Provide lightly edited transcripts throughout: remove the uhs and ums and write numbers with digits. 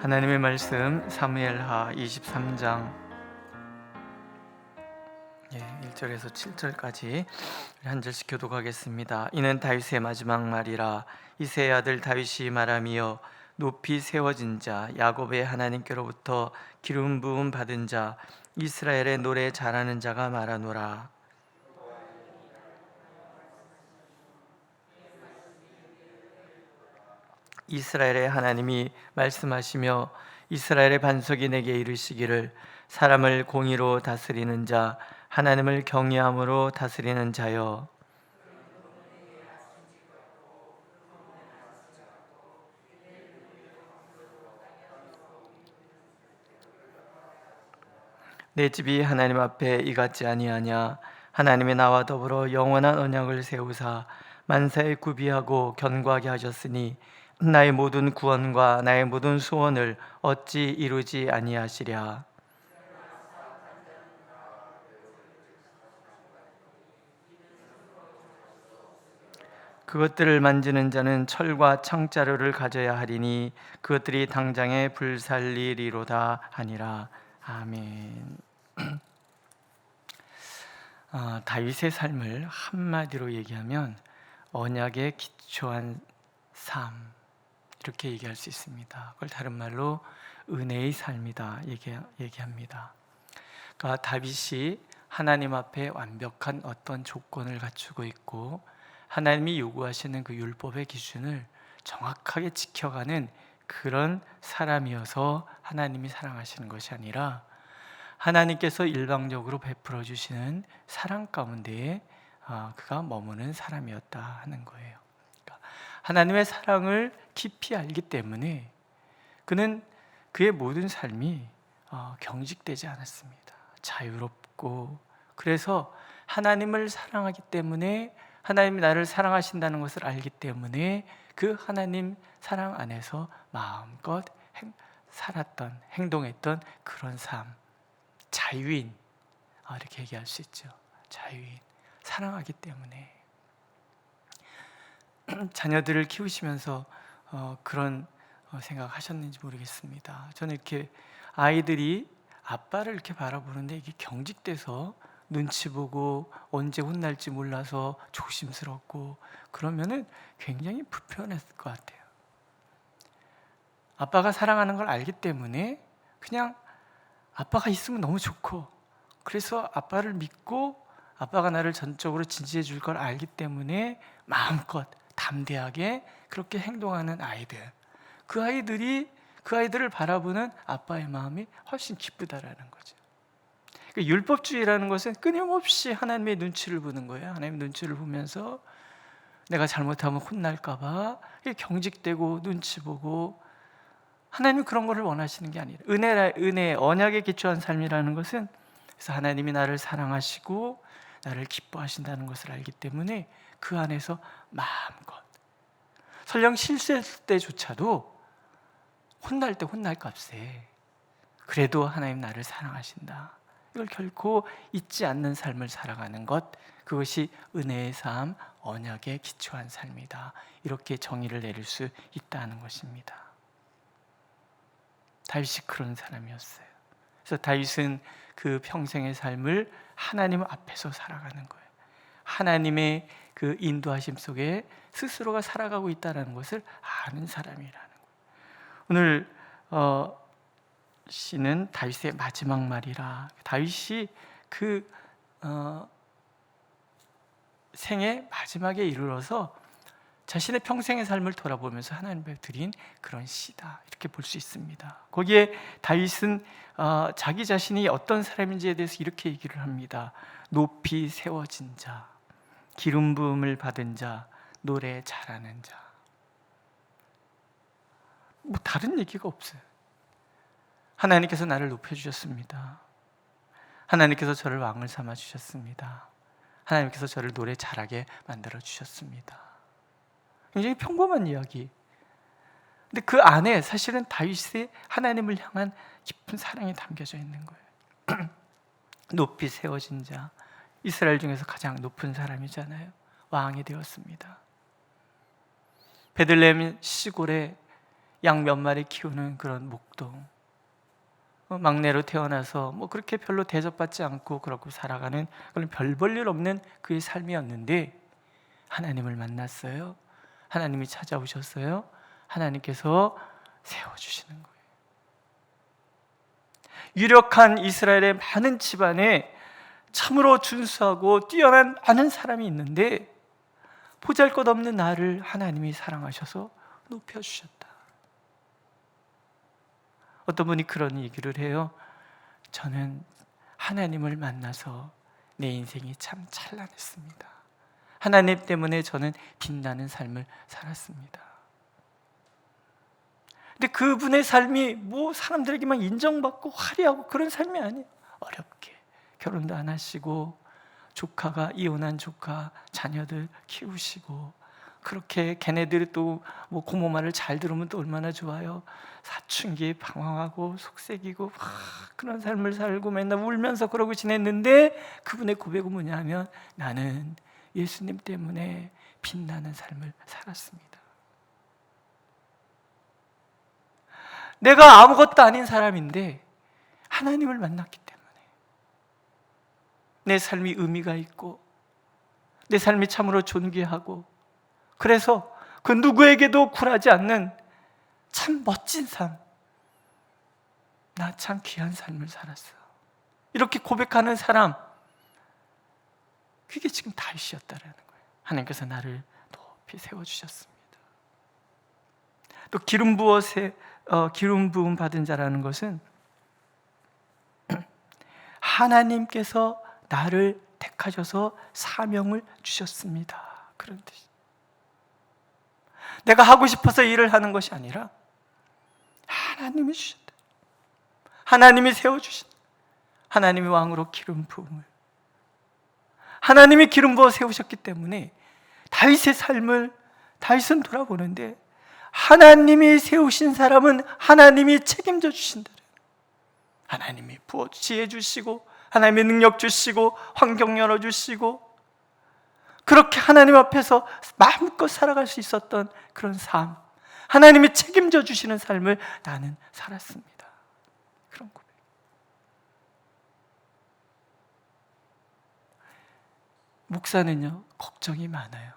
하나님의 말씀 사무엘하 23장 1절에서 7절까지 한 절씩 교독하겠습니다. 이는 다윗의 마지막 말이라. 이새의 아들 다윗이 말하며 높이 세워진 자, 야곱의 하나님께로부터 기름 부음 받은 자, 이스라엘의 노래 잘하는 자가 말하노라. 이스라엘의 하나님이 말씀하시며 이스라엘의 반석이 내게 이르시기를, 사람을 공의로 다스리는 자, 하나님을 경외함으로 다스리는 자여, 내 집이 하나님 앞에 이같지 아니하냐. 하나님이 나와 더불어 영원한 언약을 세우사 만사에 구비하고 견고하게 하셨으니 나의 모든 구원과 나의 모든 소원을 어찌 이루지 아니하시랴. 그것들을 만지는 자는 철과 창자루를 가져야 하리니 그것들이 당장에 불살리리로다 하니라. 아멘. 다윗의 삶을 한마디로 얘기하면 언약에 기초한 삶, 이렇게 얘기할 수 있습니다. 그걸 다른 말로 은혜의 삶이다 얘기합니다. 그러니까 다윗이 하나님 앞에 완벽한 어떤 조건을 갖추고 있고 하나님이 요구하시는 그 율법의 기준을 정확하게 지켜가는 그런 사람이어서 하나님이 사랑하시는 것이 아니라 하나님께서 일방적으로 베풀어 주시는 사랑 가운데에 그가 머무는 사람이었다 하는 거예요. 그러니까 하나님의 사랑을 깊이 알기 때문에 그는 그의 모든 삶이 경직되지 않았습니다. 자유롭고, 그래서 하나님을 사랑하기 때문에, 하나님이 나를 사랑하신다는 것을 알기 때문에 그 하나님 사랑 안에서 마음껏 살았던, 행동했던 그런 삶, 자유인, 이렇게 얘기할 수 있죠. 자유인, 사랑하기 때문에. 자녀들을 키우시면서 그런 생각하셨는지 모르겠습니다. 저는 이렇게 아이들이 아빠를 이렇게 바라보는데 이게 경직돼서 눈치 보고 언제 혼날지 몰라서 조심스럽고 그러면은 굉장히 불편했을 것 같아요. 아빠가 사랑하는 걸 알기 때문에 그냥 아빠가 있으면 너무 좋고, 그래서 아빠를 믿고 아빠가 나를 전적으로 지지해 줄 걸 알기 때문에 마음껏 담대하게 그렇게 행동하는 아이들, 그 아이들을 바라보는 아빠의 마음이 훨씬 기쁘다라는 거죠. 율법주의라는 것은 끊임없이 하나님의 눈치를 보는 거예요. 하나님의 눈치를 보면서 내가 잘못하면 혼날까 봐 경직되고 눈치 보고, 하나님은 그런 것을 원하시는 게 아니라 은혜, 언약에 기초한 삶이라는 것은, 그래서 하나님이 나를 사랑하시고 나를 기뻐하신다는 것을 알기 때문에 그 안에서 마음껏, 설령 실수했을 때조차도 혼날 때 혼날 값에 그래도 하나님 나를 사랑하신다, 이걸 결코 잊지 않는 삶을 살아가는 것, 그것이 은혜의 삶, 언약에 기초한 삶이다, 이렇게 정의를 내릴 수 있다는 것입니다. 다윗이 그런 사람이었어요. 그래서 다윗은 그 평생의 삶을 하나님 앞에서 살아가는 거예요. 하나님의 그 인도하심 속에 스스로가 살아가고 있다는 것을 아는 사람이라는 거예요. 오늘 시는 다윗의 마지막 말이라. 다윗이 그 생의 마지막에 이르러서 자신의 평생의 삶을 돌아보면서 하나님 앞에 드린 그런 시다, 이렇게 볼 수 있습니다. 거기에 다윗은 자기 자신이 어떤 사람인지에 대해서 이렇게 얘기를 합니다. 높이 세워진 자, 기름 부음을 받은 자, 노래 잘하는 자. 뭐 다른 얘기가 없어요. 하나님께서 나를 높여주셨습니다. 하나님께서 저를 왕을 삼아 주셨습니다. 하나님께서 저를 노래 잘하게 만들어 주셨습니다. 굉장히 평범한 이야기. 근데 그 안에 사실은 다윗의 하나님을 향한 깊은 사랑이 담겨져 있는 거예요. 높이 세워진 자, 이스라엘 중에서 가장 높은 사람이잖아요. 왕이 되었습니다. 베들레헴 시골에 양 몇 마리 키우는 그런 목동, 막내로 태어나서 뭐 그렇게 별로 대접받지 않고 그렇게 살아가는 그런 별 볼 일 없는 그의 삶이었는데 하나님을 만났어요. 하나님이 찾아오셨어요. 하나님께서 세워주시는 거예요. 유력한 이스라엘의 많은 집안에 참으로 준수하고 뛰어난 많은 사람이 있는데 보잘것없는 나를 하나님이 사랑하셔서 높여주셨다. 어떤 분이 그런 얘기를 해요. 저는 하나님을 만나서 내 인생이 참 찬란했습니다. 하나님 때문에 저는 빛나는 삶을 살았습니다. 근데 그분의 삶이 뭐 사람들에게만 인정받고 화려하고 그런 삶이 아니에요. 어렵게 결혼도 안 하시고 조카가, 이혼한 조카 자녀들 키우시고, 그렇게 걔네들이 또 뭐 고모 말을 잘 들으면 또 얼마나 좋아요. 사춘기에 방황하고 속색이고 그런 삶을 살고 맨날 울면서 그러고 지냈는데 그분의 고백은 뭐냐면 나는 예수님 때문에 빛나는 삶을 살았습니다. 내가 아무것도 아닌 사람인데 하나님을 만났기 때문에 내 삶이 의미가 있고 내 삶이 참으로 존귀하고, 그래서 그 누구에게도 굴하지 않는 참 멋진 삶, 나 참 귀한 삶을 살았어, 이렇게 고백하는 사람, 그게 지금 다윗이었다라는 거예요. 하나님께서 나를 높이 세워주셨습니다. 또 기름 부음 받은 자라는 것은 하나님께서 나를 택하셔서 사명을 주셨습니다, 그런 뜻이에요. 내가 하고 싶어서 일을 하는 것이 아니라 하나님이 주셨다. 하나님이 세워주신, 하나님이 왕으로 기름 부음을, 하나님이 기름 부어 세우셨기 때문에 다윗의 삶을 다윗은 돌아보는데 하나님이 세우신 사람은 하나님이 책임져 주신다. 하나님이 부어 지혜 주시고 하나님의 능력 주시고 환경 열어주시고 그렇게 하나님 앞에서 마음껏 살아갈 수 있었던 그런 삶, 하나님이 책임져 주시는 삶을 나는 살았습니다. 그런 고백. 목사는요, 걱정이 많아요.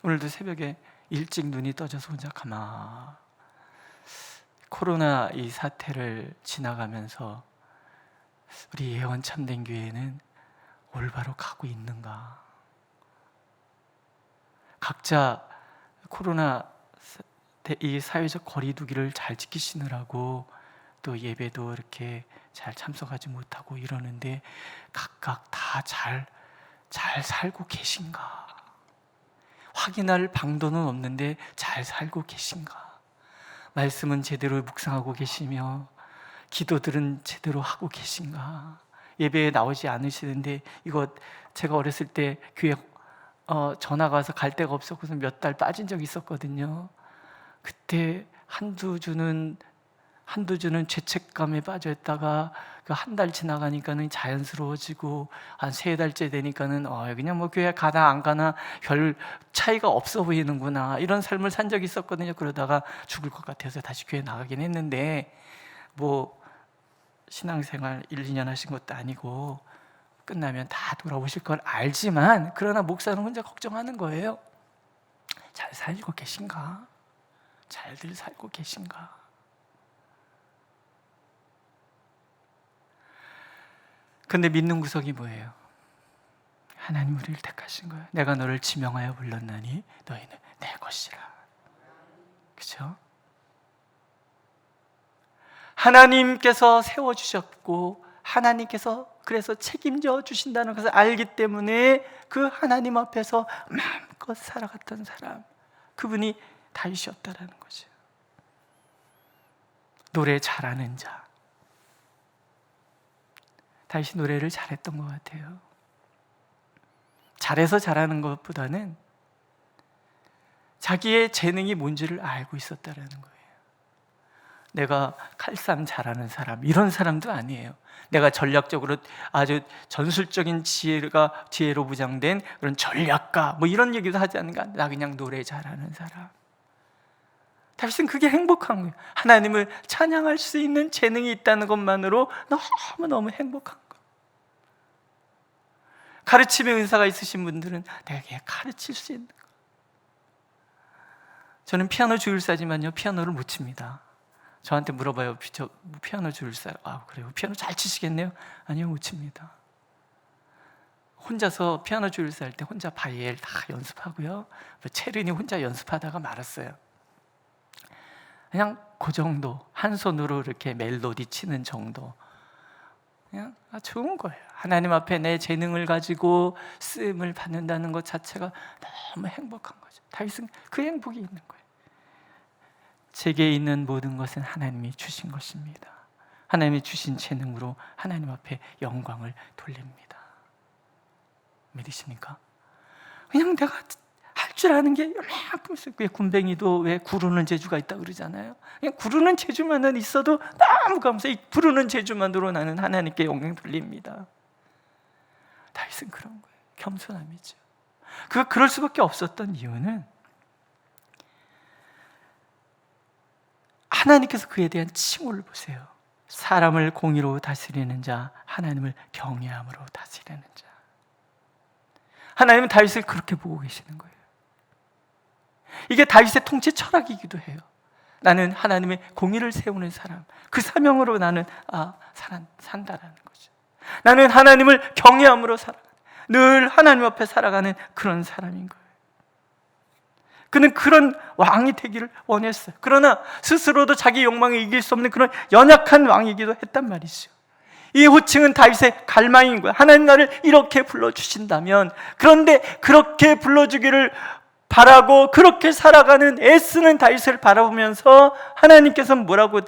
오늘도 새벽에 일찍 눈이 떠져서 혼자 코로나 이 사태를 지나가면서 우리 예원 참된 교회는 올바로 가고 있는가? 각자 코로나 이 사회적 거리두기를 잘 지키시느라고 또 예배도 이렇게 잘 참석하지 못하고 이러는데 각각 다 잘 살고 계신가? 확인할 방도는 없는데 잘 살고 계신가? 말씀은 제대로 묵상하고 계시며 기도들은 제대로 하고 계신가? 예배에 나오지 않으시는데, 이거 제가 어렸을 때 교회 전화 가서 갈 데가 없었고서 몇 달 빠진 적이 있었거든요. 그때 한두 주는 죄책감에 빠져 있다가 그 한 달 지나가니까는 자연스러워지고 한 3달째 되니까는 그냥 뭐 교회 가나 안 가나 별 차이가 없어 보이는구나, 이런 삶을 산 적이 있었거든요. 그러다가 죽을 것 같아서 다시 교회 나가긴 했는데, 뭐 신앙생활 1, 2년 하신 것도 아니고 끝나면 다 돌아오실 걸 알지만, 그러나 목사는 혼자 걱정하는 거예요. 잘 살고 계신가? 잘들 살고 계신가? 근데 믿는 구석이 뭐예요? 하나님 우리를 택하신 거예요. 내가 너를 지명하여 불렀나니 너희는 내 것이라. 그렇죠? 하나님께서 세워주셨고 하나님께서 그래서 책임져 주신다는 것을 알기 때문에 그 하나님 앞에서 마음껏 살아갔던 사람, 그분이 다윗이었다라는 거죠. 노래 잘하는 자, 다윗이 노래를 잘했던 것 같아요. 잘해서 잘하는 것보다는 자기의 재능이 뭔지를 알고 있었다라는 거예요. 내가 칼싸움 잘하는 사람, 이런 사람도 아니에요. 내가 전략적으로 아주 전술적인 지혜로 부장된 그런 전략가, 뭐 이런 얘기도 하지 않는가? 나 그냥 노래 잘하는 사람. 다윗은 그게 행복한 거예요. 하나님을 찬양할 수 있는 재능이 있다는 것만으로 너무너무 행복한 거예요. 가르침의 은사가 있으신 분들은 내게 가르칠 수 있는 거예요. 저는 피아노 주율사지만요, 피아노를 못 칩니다. 저한테 물어봐요. 저 피아노 주율사. 그래요? 피아노 잘 치시겠네요? 아니요, 못 칩니다. 혼자서 피아노 주율사 할 때 혼자 바이엘 다 연습하고요, 체르니 혼자 연습하다가 말았어요. 그냥 그 정도, 한 손으로 이렇게 멜로디 치는 정도. 그냥 좋은 거예요. 하나님 앞에 내 재능을 가지고 쓰임을 받는다는 것 자체가 너무 행복한 거죠. 다윗은 그 행복이 있는 거예요. 제게 있는 모든 것은 하나님이 주신 것입니다. 하나님이 주신 재능으로 하나님 앞에 영광을 돌립니다. 믿으십니까? 그냥 내가 할 줄 아는 게 요만큼 있어요. 왜 군뱅이도 왜 구르는 재주가 있다고 그러잖아요. 그냥 구르는 재주만은 있어도 너무 감사해. 이 구르는 재주만으로 나는 하나님께 영광 돌립니다. 다윗은 그런 거예요. 겸손함이죠. 그럴 수밖에 없었던 이유는 하나님께서 그에 대한 칭호를 보세요. 사람을 공의로 다스리는 자, 하나님을 경외함으로 다스리는 자. 하나님은 다윗을 그렇게 보고 계시는 거예요. 이게 다윗의 통치 철학이기도 해요. 나는 하나님의 공의를 세우는 사람, 그 사명으로 나는 산다라는 거죠. 나는 하나님을 경외함으로 늘 하나님 앞에 살아가는 그런 사람인 거예요. 그는 그런 왕이 되기를 원했어요. 그러나 스스로도 자기 욕망을 이길 수 없는 그런 연약한 왕이기도 했단 말이죠. 이 호칭은 다윗의 갈망인 거예요. 하나님 나를 이렇게 불러주신다면, 그런데 그렇게 불러주기를 바라고 그렇게 살아가는 애쓰는 다윗을 바라보면서 하나님께서는 뭐라고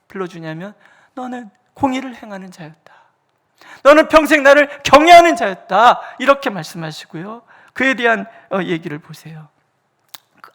불러주냐면, 너는 공의를 행하는 자였다. 너는 평생 나를 경외하는 자였다. 이렇게 말씀하시고요. 그에 대한 얘기를 보세요.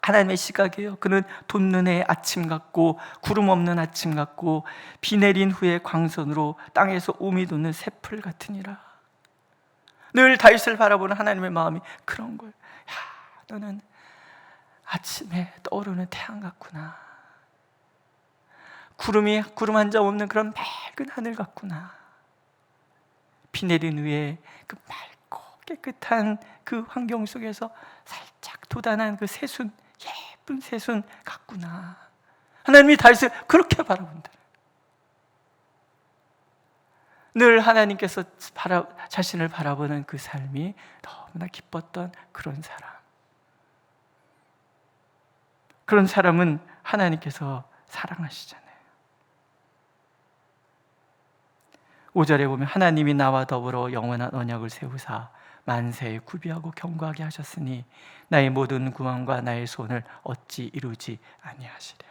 하나님의 시각이에요. 그는 돋는 해의 아침 같고 구름 없는 아침 같고 비 내린 후에 광선으로 땅에서 오미 돋는 새풀 같으니라. 늘 다윗을 바라보는 하나님의 마음이 그런 거예요. 너는 아침에 떠오르는 태양 같구나. 구름 한 점 없는 그런 맑은 하늘 같구나. 비 내린 후에 그 맑고 깨끗한 그 환경 속에서 살짝 돋아난 그 새순, 예쁜 새순 같구나. 하나님이 다윗을 그렇게 바라본다. 늘 하나님께서 자신을 바라보는 그 삶이 너무나 기뻤던 그런 사람. 그런 사람은 하나님께서 사랑하시잖아요. 5절에 보면 하나님이 나와 더불어 영원한 언약을 세우사 만세에 구비하고 견고하게 하셨으니 나의 모든 구원과 나의 소원을 어찌 이루지 아니하시랴.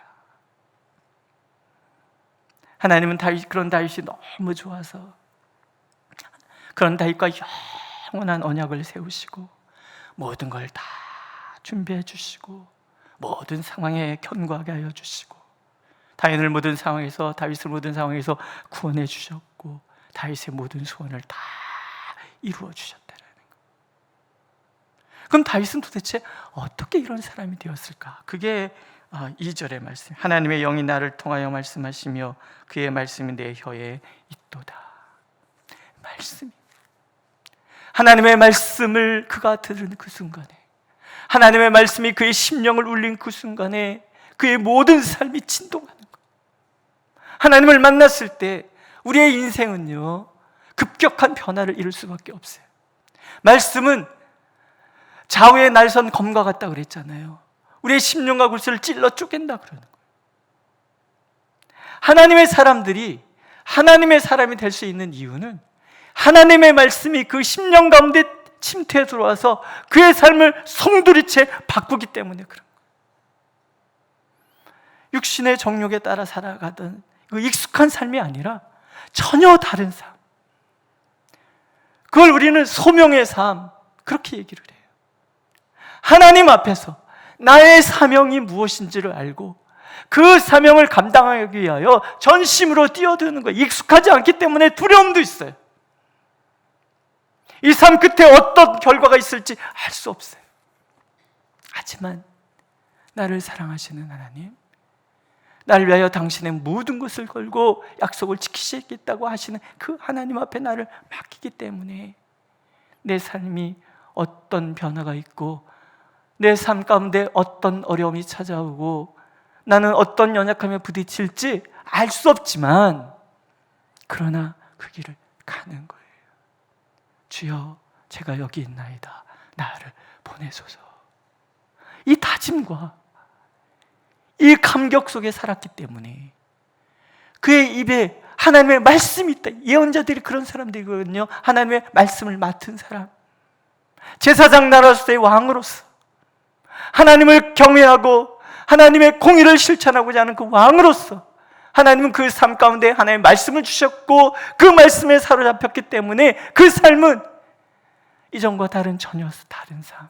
하나님은 그런 다윗이 너무 좋아서 그런 다윗과 영원한 언약을 세우시고 모든 걸 다 준비해 주시고 모든 상황에 견고하게 하여 주시고 다윗을 모든 상황에서 구원해 주셨고 다윗의 모든 소원을 다 이루어 주셨다라는 거. 그럼 다윗은 도대체 어떻게 이런 사람이 되었을까? 그게 2절의 말씀. 하나님의 영이 나를 통하여 말씀하시며 그의 말씀이 내 혀에 있도다. 말씀이 하나님의 말씀을 그가 들은 그 순간에, 하나님의 말씀이 그의 심령을 울린 그 순간에 그의 모든 삶이 진동하는 거예요. 하나님을 만났을 때 우리의 인생은요 급격한 변화를 이룰 수밖에 없어요. 말씀은 좌우의 날선 검과 같다 그랬잖아요. 우리의 심령과 골수를 찔러 쪼갠다 그러는 거예요. 하나님의 사람들이 하나님의 사람이 될 수 있는 이유는 하나님의 말씀이 그 심령 가운데 침투해 들어와서 그의 삶을 송두리째 바꾸기 때문에 그런 거예요. 육신의 정욕에 따라 살아가던 그 익숙한 삶이 아니라 전혀 다른 삶, 그걸 우리는 소명의 삶, 그렇게 얘기를 해요. 하나님 앞에서 나의 사명이 무엇인지를 알고 그 사명을 감당하기 위하여 전심으로 뛰어드는 거예요. 익숙하지 않기 때문에 두려움도 있어요. 이 삶 끝에 어떤 결과가 있을지 알 수 없어요. 하지만 나를 사랑하시는 하나님, 나를 위하여 당신의 모든 것을 걸고 약속을 지키시겠다고 하시는 그 하나님 앞에 나를 맡기기 때문에 내 삶이 어떤 변화가 있고 내 삶 가운데 어떤 어려움이 찾아오고 나는 어떤 연약함에 부딪힐지 알 수 없지만 그러나 그 길을 가는 거예요. 주여, 제가 여기 있나이다. 나를 보내소서. 이 다짐과 이 감격 속에 살았기 때문에 그의 입에 하나님의 말씀이 있다. 예언자들이 그런 사람들이거든요. 하나님의 말씀을 맡은 사람, 제사장 나라로서의 왕으로서 하나님을 경외하고 하나님의 공의를 실천하고자 하는 그 왕으로서 하나님은 그 삶 가운데 하나님의 말씀을 주셨고 그 말씀에 사로잡혔기 때문에 그 삶은 이전과 전혀 다른 삶,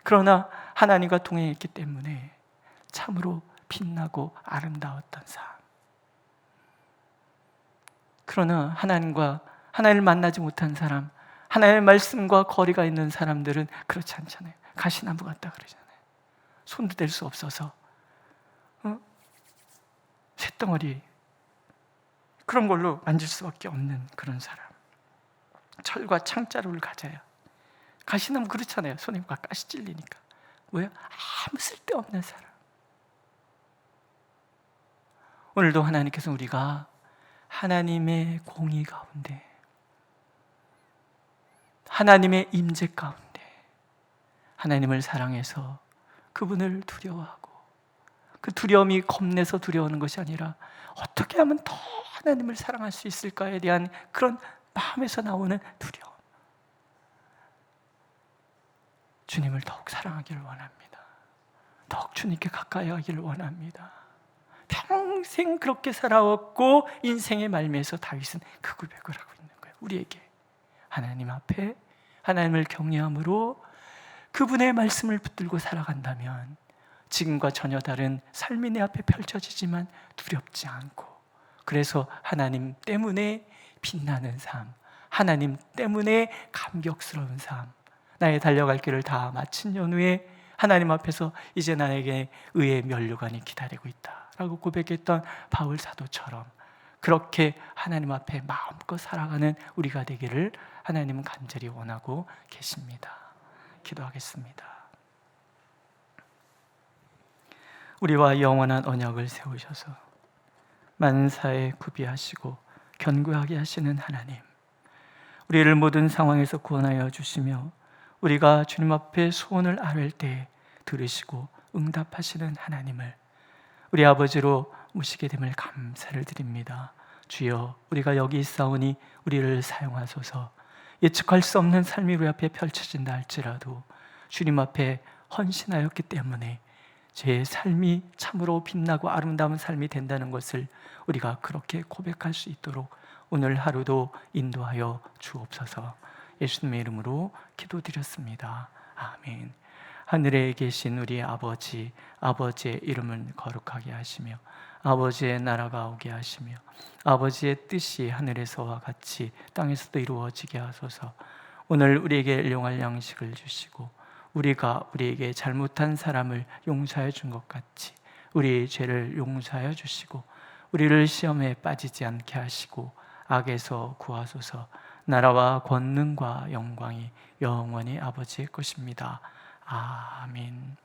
그러나 하나님과 동행했기 때문에 참으로 빛나고 아름다웠던 삶. 그러나 하나님을 만나지 못한 사람, 하나님의 말씀과 거리가 있는 사람들은 그렇지 않잖아요. 가시나무 같다 그러잖아요. 손도 댈 수 없어서 쇳덩어리 그런 걸로 만질 수밖에 없는 그런 사람. 철과 창자루를 가져야. 가시나무 그렇잖아요. 손에 가시 찔리니까. 뭐야? 아무 쓸데없는 사람. 오늘도 하나님께서 우리가 하나님의 공의 가운데, 하나님의 임재 가운데 하나님을 사랑해서 그분을 두려워하고, 그 두려움이 겁내서 두려워하는 것이 아니라 어떻게 하면 더 하나님을 사랑할 수 있을까에 대한 그런 마음에서 나오는 두려움. 주님을 더욱 사랑하기를 원합니다. 더욱 주님께 가까이 하기를 원합니다. 평생 그렇게 살아왔고 인생의 말미에서 다윗은 그 고백을 하고 있는 거예요. 우리에게 하나님 앞에 하나님을 경외함으로 그분의 말씀을 붙들고 살아간다면 지금과 전혀 다른 삶이 내 앞에 펼쳐지지만 두렵지 않고, 그래서 하나님 때문에 빛나는 삶, 하나님 때문에 감격스러운 삶, 나의 달려갈 길을 다 마친 연후에 하나님 앞에서 이제 나에게 의의 면류관이 기다리고 있다라고 고백했던 바울 사도처럼 그렇게 하나님 앞에 마음껏 살아가는 우리가 되기를 하나님은 간절히 원하고 계십니다. 기도하겠습니다. 우리와 영원한 언약을 세우셔서 만사에 구비하시고 견고하게 하시는 하나님, 우리를 모든 상황에서 구원하여 주시며 우리가 주님 앞에 소원을 아뢰 때 들으시고 응답하시는 하나님을 우리 아버지로 모시게 됨을 감사를 드립니다. 주여, 우리가 여기 있사오니 우리를 사용하소서. 예측할 수 없는 삶이 우리 앞에 펼쳐진다 할지라도 주님 앞에 헌신하였기 때문에 제 삶이 참으로 빛나고 아름다운 삶이 된다는 것을 우리가 그렇게 고백할 수 있도록 오늘 하루도 인도하여 주옵소서. 예수님의 이름으로 기도드렸습니다. 아멘. 하늘에 계신 우리 아버지, 아버지의 이름을 거룩하게 하시며 아버지의 나라가 오게 하시며 아버지의 뜻이 하늘에서와 같이 땅에서도 이루어지게 하소서. 오늘 우리에게 일용할 양식을 주시고 우리가 우리에게 잘못한 사람을 용서해 준 것 같이 우리의 죄를 용서하여 주시고 우리를 시험에 빠지지 않게 하시고 악에서 구하소서. 나라와 권능과 영광이 영원히 아버지의 것입니다. 아멘.